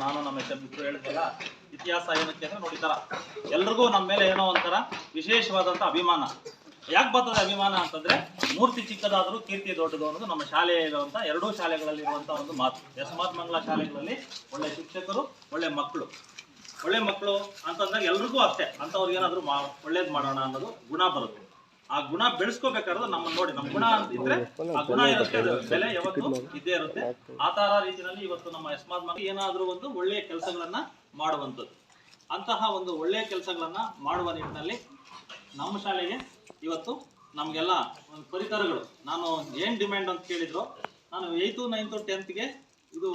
ನಾನು ನಮ್ಮ ಇಬ್ರು ಹೇಳಿದ್ವಲ್ಲ, ಇತಿಹಾಸ ಏನಕ್ಕೆ ಅಂದ್ರೆ ನೋಡಿ, ತರ ಎಲ್ರಿಗೂ ನಮ್ಮ ಮೇಲೆ ಏನೋ ಒಂಥರ ವಿಶೇಷವಾದಂತ ಅಭಿಮಾನ. ಯಾಕೆ ಬರ್ತದೆ ಅಭಿಮಾನ ಅಂತಂದ್ರೆ, ಮೂರ್ತಿ ಚಿಕ್ಕದಾದರೂ ಕೀರ್ತಿ ದೊಡ್ಡದು ಅನ್ನೋದು ನಮ್ಮ ಶಾಲೆಯಲ್ಲಿರುವಂಥ ಎರಡೂ ಶಾಲೆಗಳಲ್ಲಿರುವಂಥ ಒಂದು ಮಾತು. ಯಸ್ಮಾತ್ ಮಂಗಲ ಶಾಲೆಗಳಲ್ಲಿ ಒಳ್ಳೆ ಶಿಕ್ಷಕರು, ಒಳ್ಳೆ ಮಕ್ಕಳು ಅಂತಂದಾಗ ಎಲ್ರಿಗೂ ಅಷ್ಟೇ, ಅಂಥವ್ರಿಗೆ ಏನಾದರೂ ಒಳ್ಳೇದು ಮಾಡೋಣ ಅನ್ನೋದು ಗುಣ ಬರುತ್ತೆ. ಆ ಗುಣ ಬೆಳೆಸ್ಕೋಬೇಕಾದ್ರೆ ನಮ್ಮನ್ನು ನೋಡಿ, ನಮ್ಮ ಗುಣ ಅಂತಿದ್ರೆ ಆ ಗುಣ ಇರುತ್ತೆ, ಬೆಲೆ ಯಾವತ್ತು ಇದ್ದೇ ಇರುತ್ತೆ. ಆ ತರ ರೀತಿಯಲ್ಲಿ ಇವತ್ತು ನಮ್ಮ ಯಸ್ಮಾತ್ ಮಂಗಲ ಏನಾದರೂ ಒಂದು ಒಳ್ಳೆಯ ಕೆಲಸಗಳನ್ನ ಮಾಡುವಂಥದ್ದು. ಅಂತಹ ಒಂದು ಒಳ್ಳೆಯ ಕೆಲಸಗಳನ್ನ ಮಾಡುವ ನಿಟ್ಟಿನಲ್ಲಿ ನಮ್ಮ ಶಾಲೆಗೆ ಇವತ್ತು ನಮಗೆಲ್ಲ ಒಂದು ಪರಿಕರಗಳು, ನಾನು ಏನು ಡಿಮ್ಯಾಂಡ್ ಅಂತ ಕೇಳಿದ್ರು, ನಾನು 8th, 9th, 10th ಇದು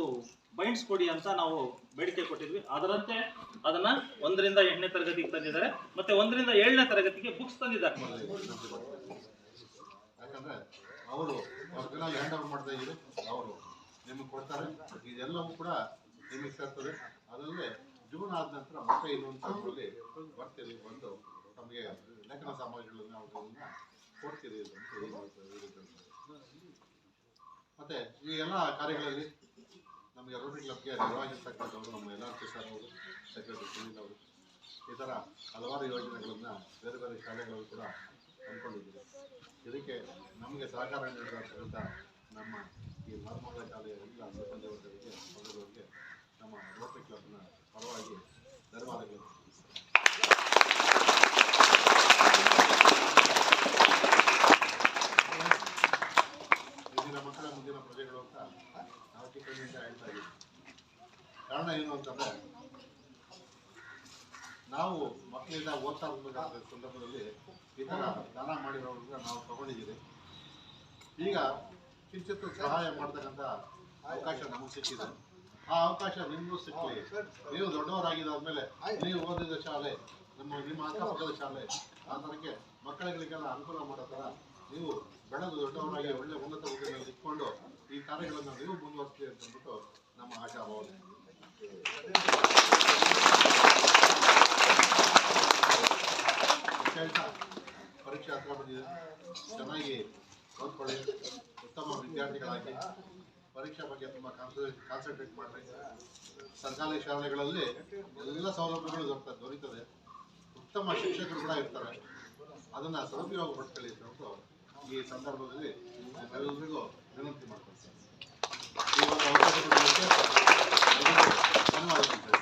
ಬೈಂಡ್ಸ್ ಕೊಡಿ ಅಂತ ನಾವು ಬೇಡಿಕೆ ಕೊಟ್ಟಿದ್ವಿ. ಅದರಂತೆ ಅದನ್ನ 1ರಿಂದ 8ನೇ ತರಗತಿಗೆ ತಂದಿದ್ದಾರೆ, ಮತ್ತೆ 1ರಿಂದ 7ನೇ ತರಗತಿಗೆ ಬುಕ್ಸ್ ತಂದಿದ್ದಾರೆ. ಯಾಕಂದ್ರೆ ಅವರು ಹ್ಯಾಂಡ್ ಓವರ್ ಮಾಡ್ತಾ ಇದ್ರು, ಅವರು ನಿಮಗೆ ಕೊಡ್ತಾರೆ. ಇದೆಲ್ಲವೂ ಕೂಡ ನಿಮಗೆ ಸೇರ್ತದೆ. ಅದಲ್ಲದೆ ಜೂನ್ ಆದ ನಂತರ ಮತ್ತೆ ಇನ್ನೊಂದು ಸಂದರ್ಭದಲ್ಲಿ ಬರ್ತೀರಿ, ಬಂದು ನಮಗೆ ಲೇಖನ ಸಾಮಗ್ರಿಗಳನ್ನು ಅವುಗಳನ್ನ ಕೊಡ್ತೀರಿ ಅಂತ ಮತ್ತೆ ಈ ಎಲ್ಲ ಕಾರ್ಯಗಳಲ್ಲಿ ನಮಗೆ ರೋಟರಿ ಕ್ಲಬ್ಗೆ ನಿರ್ವಹಿಸತಕ್ಕಂಥವ್ರು ನಮ್ಮ LRC ಸರ್ ಅವರು, ಸೆಕ್ರೆಟರಿ ಸುನೀಲ್ ಅವರು, ಈ ಥರ ಹಲವಾರು ಯೋಜನೆಗಳನ್ನು ಬೇರೆ ಬೇರೆ ಶಾಲೆಗಳು ಕೂಡ ಹಮ್ಮಿಕೊಂಡಿದ್ದೀವಿ. ಇದಕ್ಕೆ ನಮಗೆ ಸಹಕಾರ ನೀಡಿದಂಥ ನಮ್ಮ ಈ ನಾರ್ಮಂಗಲ ಶಾಲೆಯ ಎಲ್ಲ ಸಿಬ್ಬಂದಿಯವರಿಗೆ, ಸಹೋದರರಿಗೆ ನಮ್ಮ ರೋಟರಿ ಕ್ಲಬ್ನ ಪರವಾಗಿ ಧನ್ಯವಾದಗಳು. ಇಂದಿನ ಮಕ್ಕಳ ಮುಂದಿನ ಪ್ರಜೆಗಳು ಅಂತ ನಾವು ಚಿಕ್ಕದಿಂದ ಹೇಳ್ತಾ ಇದ್ದೀವಿ. ಕಾರಣ ಏನು ಅಂತಂದರೆ, ನಾವು ಮಕ್ಕಳಿಂದ ಓದ್ತಾ ಹೋಗಬೇಕಾದ ಸಂದರ್ಭದಲ್ಲಿ ಈ ಥರ ದಾನ ಮಾಡಿರೋದ್ರಿಂದ ನಾವು ತಗೊಂಡಿದ್ದೀವಿ. ಈಗ ಕಿಂಚಿತ್ತು ಸಹಾಯ ಮಾಡ್ತಕ್ಕಂಥ ಅವಕಾಶ ನಮಗೆ ಸಿಕ್ಕಿದೆ. ಆ ಅವಕಾಶ ನಿಮಗೂ ಸಿಕ್ಕಲಿ. ನೀವು ದೊಡ್ಡವರಾಗಿದ್ದಾದ್ಮೇಲೆ ನೀವು ಓದಿದ ಶಾಲೆ, ನಿಮ್ಮ ಅಕ್ಕಪಕ್ಕದ ಶಾಲೆ, ಆ ಥರಕ್ಕೆ ಮಕ್ಕಳುಗಳಿಗೆಲ್ಲ ಅನುಕೂಲ ಮಾಡೋ ಥರ ನೀವು ಬೆಳೆದು ದೊಡ್ಡವರಾಗಿ ಒಳ್ಳೆ ಉನ್ನತ ಹುದ್ದೆಯಲ್ಲಿ ಇಟ್ಕೊಂಡು ಈ ಕಾರ್ಯಗಳನ್ನು ನೀವು ಮುಂದುವರಿಸಿ ಅಂತಂದ್ಬಿಟ್ಟು ನಮ್ಮ ಆಶಾಭಾವನೆ. ಪರೀಕ್ಷೆ ಹತ್ರ ಬಂದಿದೆ, ಚೆನ್ನಾಗಿ ಓದ್ಕೊಳ್ಳಿ, ಉತ್ತಮ ವಿದ್ಯಾರ್ಥಿಗಳಾಗಿ ಪರೀಕ್ಷೆ ಬಗ್ಗೆ ತುಂಬ ಕಾನ್ಸಂಟ್ರೇಟ್ ಮಾಡಿರಿ. ಸರ್ಕಾರಿ ಶಾಲೆಗಳಲ್ಲಿ ಎಲ್ಲ ಸೌಲಭ್ಯಗಳು ದೊರೀತದೆ, ಉತ್ತಮ ಶಿಕ್ಷಕರು ಕೂಡ ಇರ್ತಾರೆ. ಅದನ್ನು ಸದುಪಯೋಗ ಪಡ್ಕೊಳ್ಳಿ ಅಂತ ಈ ಸಂದರ್ಭದಲ್ಲಿ ಎಲ್ಲರಿಗೂ ವಿನಂತಿ ಮಾಡ್ಕೊಳ್ತೇನೆ. ಈ ಒಂದು ಅವಕಾಶ ಕೊಡಲಿಕ್ಕೆ ಧನ್ಯವಾದಗಳು.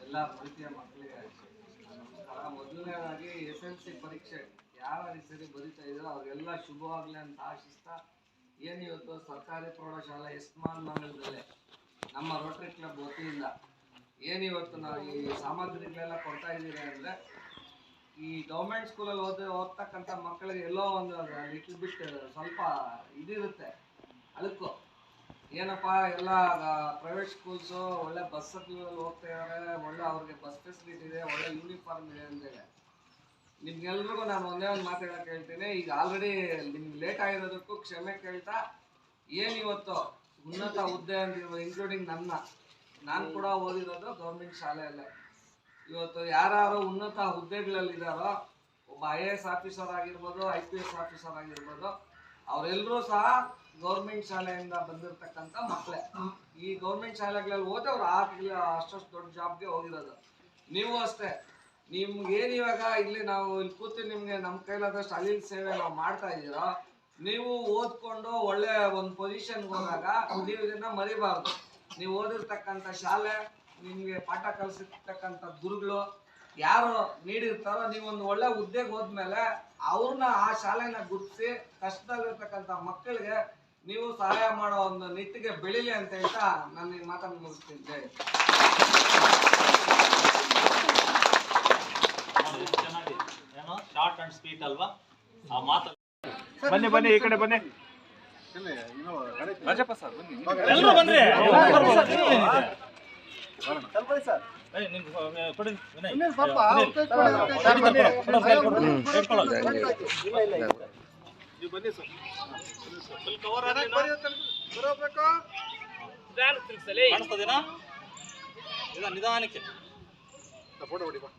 ಎಲ್ಲ ಪ್ರೀತಿಯ ಮಕ್ಕಳಿಗೆ ನಮಸ್ಕಾರ. ಮೊದಲನೇದಾಗಿ SLC ಪರೀಕ್ಷೆ ಯಾವ ರೀತಿ ಬರೀತಾ ಇದ್ರು ಅವ್ರಿಗೆಲ್ಲ ಶುಭವಾಗಲಿ ಅಂತ ಆಶಿಸ್ತಾ, ಏನಿವತ್ತು ಸರ್ಕಾರಿ ಪ್ರೌಢಶಾಲೆ ಯಸ್ಮಾತ್ ಮಂಗಲದಲ್ಲಿ ನಮ್ಮ ರೋಟರಿ ಕ್ಲಬ್ ವತಿಯಿಂದ ಏನಿವತ್ತು ನಾವು ಈ ಸಾಮಗ್ರಿಗಳೆಲ್ಲ ಕೊಡ್ತಾ ಇದ್ದೀರಿ ಅಂದರೆ, ಈ ಗೌರ್ಮೆಂಟ್ ಸ್ಕೂಲಲ್ಲಿ ಓದ್ತಕ್ಕಂಥ ಮಕ್ಕಳಿಗೆ ಎಲ್ಲೋ ಒಂದು ಲಿಟ್ಲ್ ಬಿಟ್ ಸ್ವಲ್ಪ ಇದಿರುತ್ತೆ, ಅಳಕು ಏನಪ್ಪ, ಎಲ್ಲ ಪ್ರೈವೇಟ್ ಸ್ಕೂಲ್ಸು ಒಳ್ಳೆ ಬಸ್ಸಲ್ಲಿ ಹೋಗ್ತಾ ಇದ್ದಾರೆ, ಒಳ್ಳೆ ಅವ್ರಿಗೆ ಬಸ್ ಫೆಸಿಲಿಟಿ ಇದೆ, ಒಳ್ಳೆ ಯೂನಿಫಾರ್ಮ್ ಇದೆ ಅಂತೇಳಿ. ನಿಮ್ಗೆಲ್ರಿಗೂ ನಾನು ಒಂದೇ ಒಂದು ಮಾತಾಡೋಕೆ ಹೇಳ್ತೀನಿ. ಈಗ ಆಲ್ರೆಡಿ ನಿಮ್ಗೆ ಲೇಟ್ ಆಗಿರೋದಕ್ಕೂ ಕ್ಷಮೆ ಕೇಳ್ತಾ, ಏನಿವತ್ತು ಉನ್ನತ ಹುದ್ದೆ ಅಂತಿರುವ ಇನ್ಕ್ಲೂಡಿಂಗ್ ನಾನು ಕೂಡ ಓದಿರೋದು ಗೌರ್ಮೆಂಟ್ ಶಾಲೆಯಲ್ಲೇ. ಇವತ್ತು ಯಾರು ಉನ್ನತ ಹುದ್ದೆಗಳಲ್ಲಿದ್ದಾರೋ, ಒಬ್ಬ IAS ಆಫೀಸರ್ ಆಗಿರ್ಬೋದು, IPS ಆಫೀಸರ್ ಆಗಿರ್ಬೋದು, ಅವರೆಲ್ಲರೂ ಸಹ ಗೌರ್ಮೆಂಟ್ ಶಾಲೆಯಿಂದ ಬಂದಿರತಕ್ಕಂಥ ಮಕ್ಕಳೇ. ಈ ಗೌರ್ಮೆಂಟ್ ಶಾಲೆಗಳಲ್ಲಿ ಓದೋರು ಅಷ್ಟಷ್ಟು ದೊಡ್ಡ ಜಾಬ್ಗೆ ಹೋಗಿರೋದು. ನೀವು ಅಷ್ಟೇ, ನಿಮ್ಗೇನು ಇವಾಗ ಇಲ್ಲಿ ನಾವು ಇಲ್ಲಿ ಕೂತು ನಿಮಗೆ ನಮ್ಮ ಕೈಲಾದಷ್ಟು ಅಲ್ಲಿನ ಸೇವೆ ನಾವು ಮಾಡ್ತಾ ಇದ್ದೀರೋ, ನೀವು ಓದ್ಕೊಂಡು ಒಳ್ಳೆ ಒಂದು ಪೊಸಿಷನ್ಗೆ ಹೋದಾಗ ನೀವು ಇದನ್ನು ಮರಿಬಾರ್ದು. ನೀವು ಓದಿರ್ತಕ್ಕಂಥ ಶಾಲೆ, ನಿಮಗೆ ಪಾಠ ಕಲಿಸಿರ್ತಕ್ಕಂಥ ಗುರುಗಳು, ಯಾರು ನೀಡಿರ್ತಾರೋ ನೀವೊಂದು ಒಳ್ಳೆ ಹುದ್ದೆಗೆ ಹೋದ್ಮೇಲೆ ಅವ್ರನ್ನ ಆ ಶಾಲೆನ ಗುರ್ತಿಸಿ ಕಷ್ಟದಲ್ಲಿರ್ತಕ್ಕಂಥ ಮಕ್ಕಳಿಗೆ ನೀವು ಸಹಾಯ ಮಾಡೋ ಒಂದು ನಿಟ್ಟಿಗೆ ಬೆಳಿಲಿ ಅಂತ ಹೇಳ್ತಾ ನಾನು ಈ ಮಾತನ್ನು ಮುಗಿಸ್ತೀನಿ. ಜೈ. ನೋಡಿ, ಎಷ್ಟು ಚೆನ್ನಾಗಿ ಏನೋ ಶಾರ್ಟ್ ಅಂಡ್ ಸ್ವೀಟ್ ಅಲ್ವಾ ಆ ಮಾತು. ಬನ್ನಿ ಈ ಕಡೆ ಬನ್ನಿ. ಇಲ್ಲಿ ಇನ್ನು ಗಣೇಶ್ ರಾಜಪ್ಪ ಸರ್ ಬನ್ನಿ. ಎಲ್ಲರೂ ಬನ್ರಿ. ಏಯ್, ನಿಮ್ಗೆ ಕೊಡಿ ವಿನಯ್. ಇಟ್ಕೊಳ್ಳಲ್ಲ. ನೀವು ಬನ್ನಿ ಸರ್. ಕಾಣಿಸ್ತದೇನಾ? ನಿಧಾನಕ್ಕೆ ಫೋಟೋ ಹೊಡಿ ಬಾ.